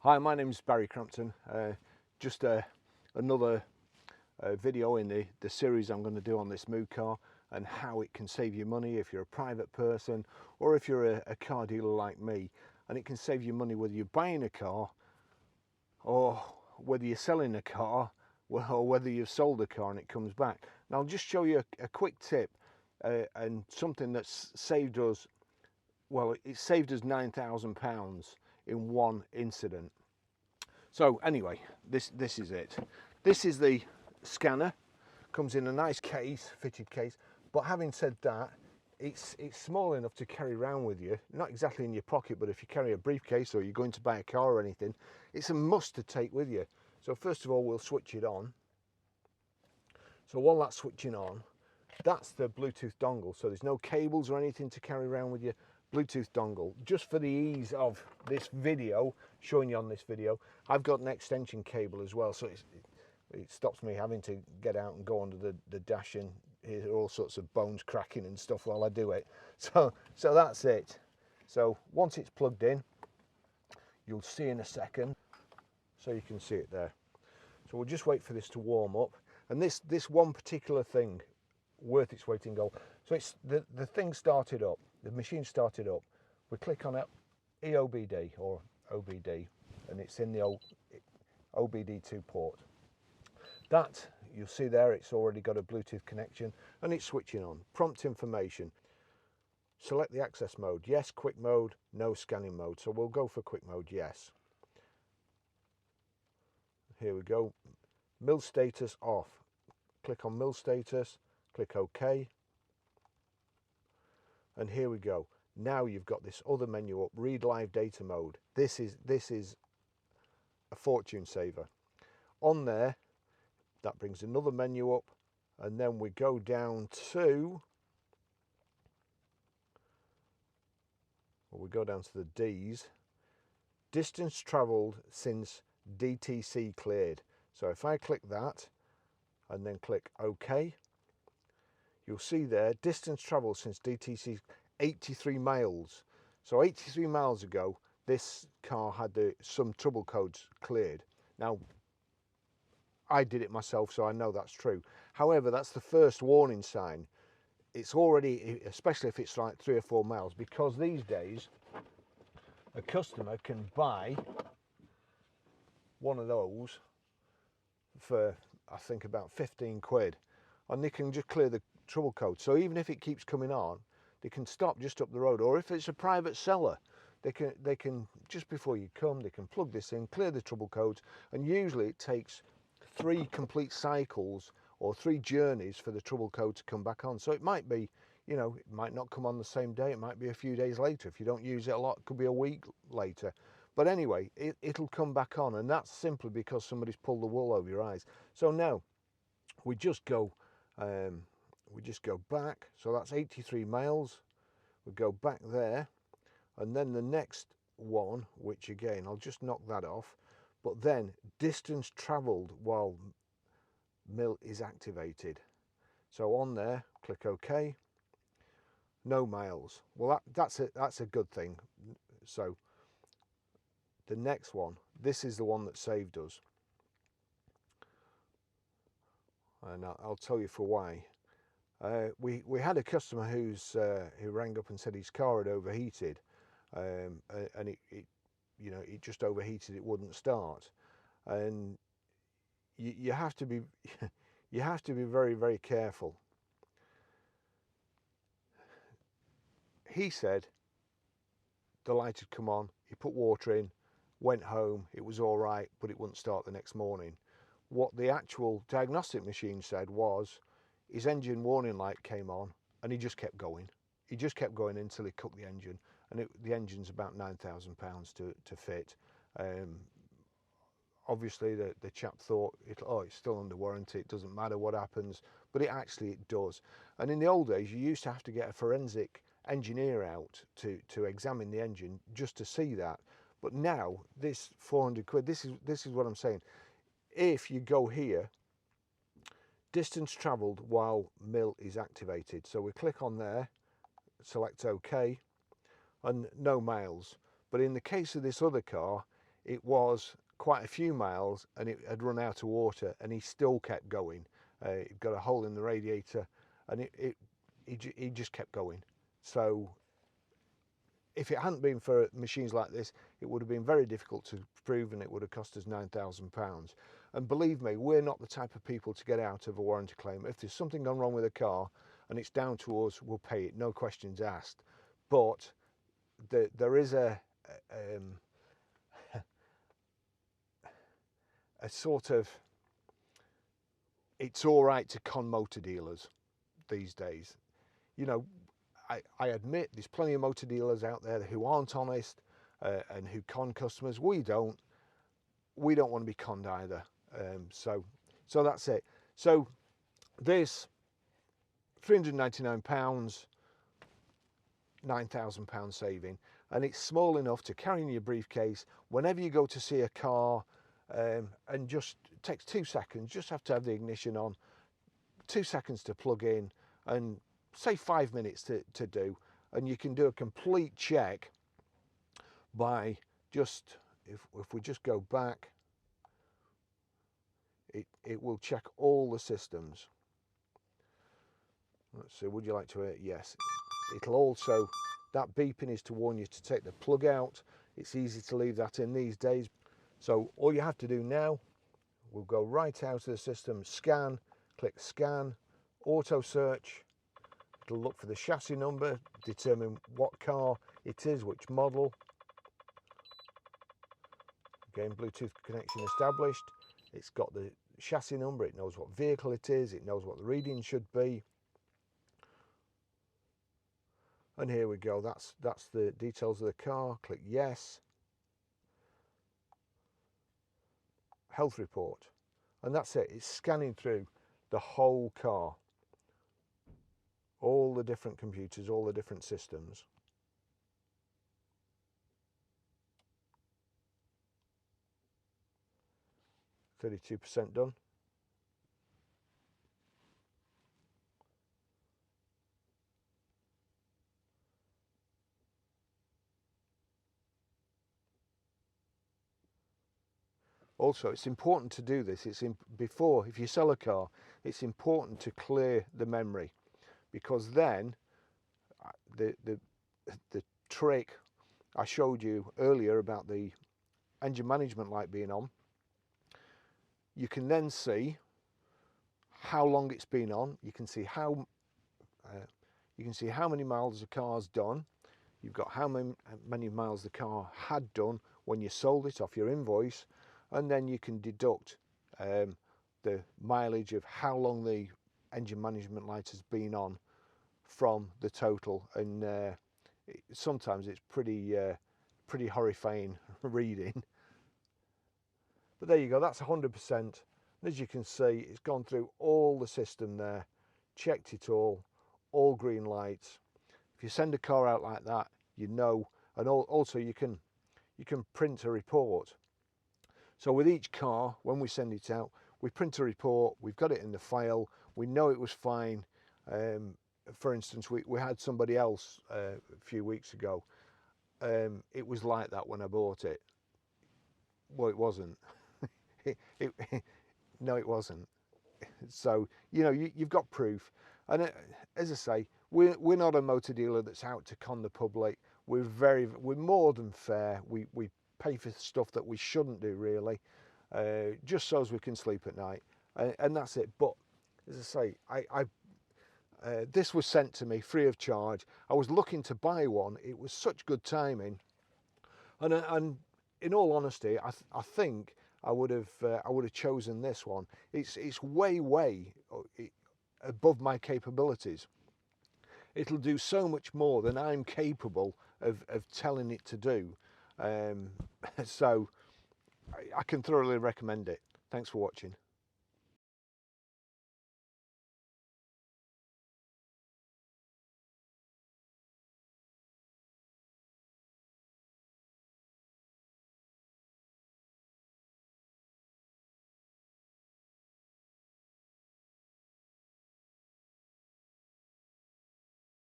Hi, my name is Barry Crampton. Just another video in the series I'm going to do on this Mucar and how it can save you money if you're a private person or if you're a car dealer like me. And it can save you money whether you're buying a car or whether you're selling a car or whether you've sold a car and it comes back. Now I'll just show you a quick tip and something that's saved us, well, it saved us £9,000 in one incident. So anyway, this is it. This is the scanner. Comes in a nice case, fitted case. But having said that, it's small enough to carry around with you. Not exactly in your pocket, but if you carry a briefcase or you're going to buy a car or anything, it's a must to take with you. So first of all, we'll switch it on. So while that's switching on, that's the Bluetooth dongle. So there's no cables or anything to carry around with you. Bluetooth dongle. Just for the ease of this video, showing you on this video, I've got an extension cable as well, so it stops me having to get out and go under the dash and hear all sorts of bones cracking and stuff while I do it. So that's it. So once it's plugged in, you'll see in a second, so you can see it there. So we'll just wait for this to warm up, and this one particular thing, worth its weight in gold. So it's the thing started up, the machine started up. We click on it, EOBD or OBD, and it's in the old OBD2 port. That, you'll see there, it's already got a Bluetooth connection and it's switching on. Prompt information. Select the access mode. Yes, quick mode, no scanning mode. So we'll go for quick mode, yes. Here we go. Milt status off. Click on Milt status, click OK. And here we go. Now you've got this other menu up, read live data mode. This is a fortune saver. On there, that brings another menu up, and then we go down to, well, we go down to the D's. Distance travelled since DTC cleared. So if I click that and then click OK, you'll see there, distance travelled since DTC, 83 miles. So 83 miles ago, this car had some trouble codes cleared. Now, I did it myself, so I know that's true. However, that's the first warning sign. It's already, especially if it's like 3 or 4 miles, because these days, a customer can buy one of those for, I think, about 15 quid. And they can just clear the trouble code. So even if it keeps coming on, they can stop just up the road. Or if it's a private seller, they can just before you come, they can plug this in, clear the trouble codes, and usually it takes 3 complete cycles or 3 journeys for the trouble code to come back on. So it might be, you know, it might not come on the same day, it might be a few days later. If you don't use it a lot, it could be a week later. But anyway, it'll come back on, and that's simply because somebody's pulled the wool over your eyes. So now we just go back. So that's 83 miles. We go back there, and then the next one, which again, I'll just knock that off. But then distance travelled while Milt is activated. So on there, click OK. No miles. Well, that's a good thing. So the next one, this is the one that saved us, and I'll tell you for why. We had a customer who rang up and said his car had overheated, and it just overheated. It wouldn't start, and you have to be you have to be very, very careful. He said the light had come on. He put water in, went home. It was all right, but it wouldn't start the next morning. What the actual diagnostic machine said was his engine warning light came on and he just kept going. He just kept going until he cooked the engine, and the engine's about £9,000 to fit. Obviously the chap thought, it's still under warranty, it doesn't matter what happens, but it does. And in the old days, you used to have to get a forensic engineer out to examine the engine just to see that. But now, this 400 quid, this is what I'm saying. If you go here, distance travelled while Milt is activated. So we click on there, select OK, and no miles. But in the case of this other car, it was quite a few miles and it had run out of water, and he still kept going. It got a hole in the radiator, and he just kept going. So if it hadn't been for machines like this, it would have been very difficult to prove, and it would have cost us £9,000. And believe me, we're not the type of people to get out of a warranty claim. If there's something gone wrong with a car and it's down to us, we'll pay it, no questions asked. But there is a sort of, it's all right to con motor dealers these days. You know, I admit there's plenty of motor dealers out there who aren't honest and who con customers. We don't want to be conned either. So that's it. So this £399, £9,000 saving, and it's small enough to carry in your briefcase whenever you go to see a car, and just takes 2 seconds. Just have to have the ignition on, 2 seconds to plug in, and say 5 minutes to do, and you can do a complete check by just, if we just go back, it will check all the systems. Let's see, would you like to, yes. It'll also, that beeping is to warn you to take the plug out. It's easy to leave that in these days. So all you have to do now, we'll go right out of the system, scan, click scan, auto search. It'll look for the chassis number, determine what car it is, which model. Again, Bluetooth connection established. It's got the chassis number, it knows what vehicle it is, it knows what the reading should be. And here we go, that's the details of the car. Click yes. Health report. And that's it, it's scanning through the whole car. All the different computers, all the different systems. %32 done. Also, it's important to do this. Before, if you sell a car, it's important to clear the memory, because then the trick I showed you earlier about the engine management light being on, you can then see how long it's been on. You can see how many miles the car's done. You've got how many miles the car had done when you sold it off your invoice, and then you can deduct the mileage of how long the engine management light has been on from the total. And sometimes it's pretty horrifying reading. But there you go, that's 100%. And as you can see, it's gone through all the system there, checked it all green lights. If you send a car out like that, you know, and also you can print a report. So with each car, when we send it out, we print a report, we've got it in the file, we know it was fine. For instance, we had somebody else a few weeks ago. It was like that when I bought it. Well, it wasn't. No, it wasn't. So, you know, you've got proof. And as I say, we're not a motor dealer that's out to con the public. We're more than fair. We pay for stuff that we shouldn't do, really, just so as we can sleep at night, and that's it. But as I say, this was sent to me free of charge. I was looking to buy one. It was such good timing, and in all honesty, I think I would have chosen this one. It's way above my capabilities. It'll do so much more than I'm capable of telling it to do. So I can thoroughly recommend it. Thanks for watching.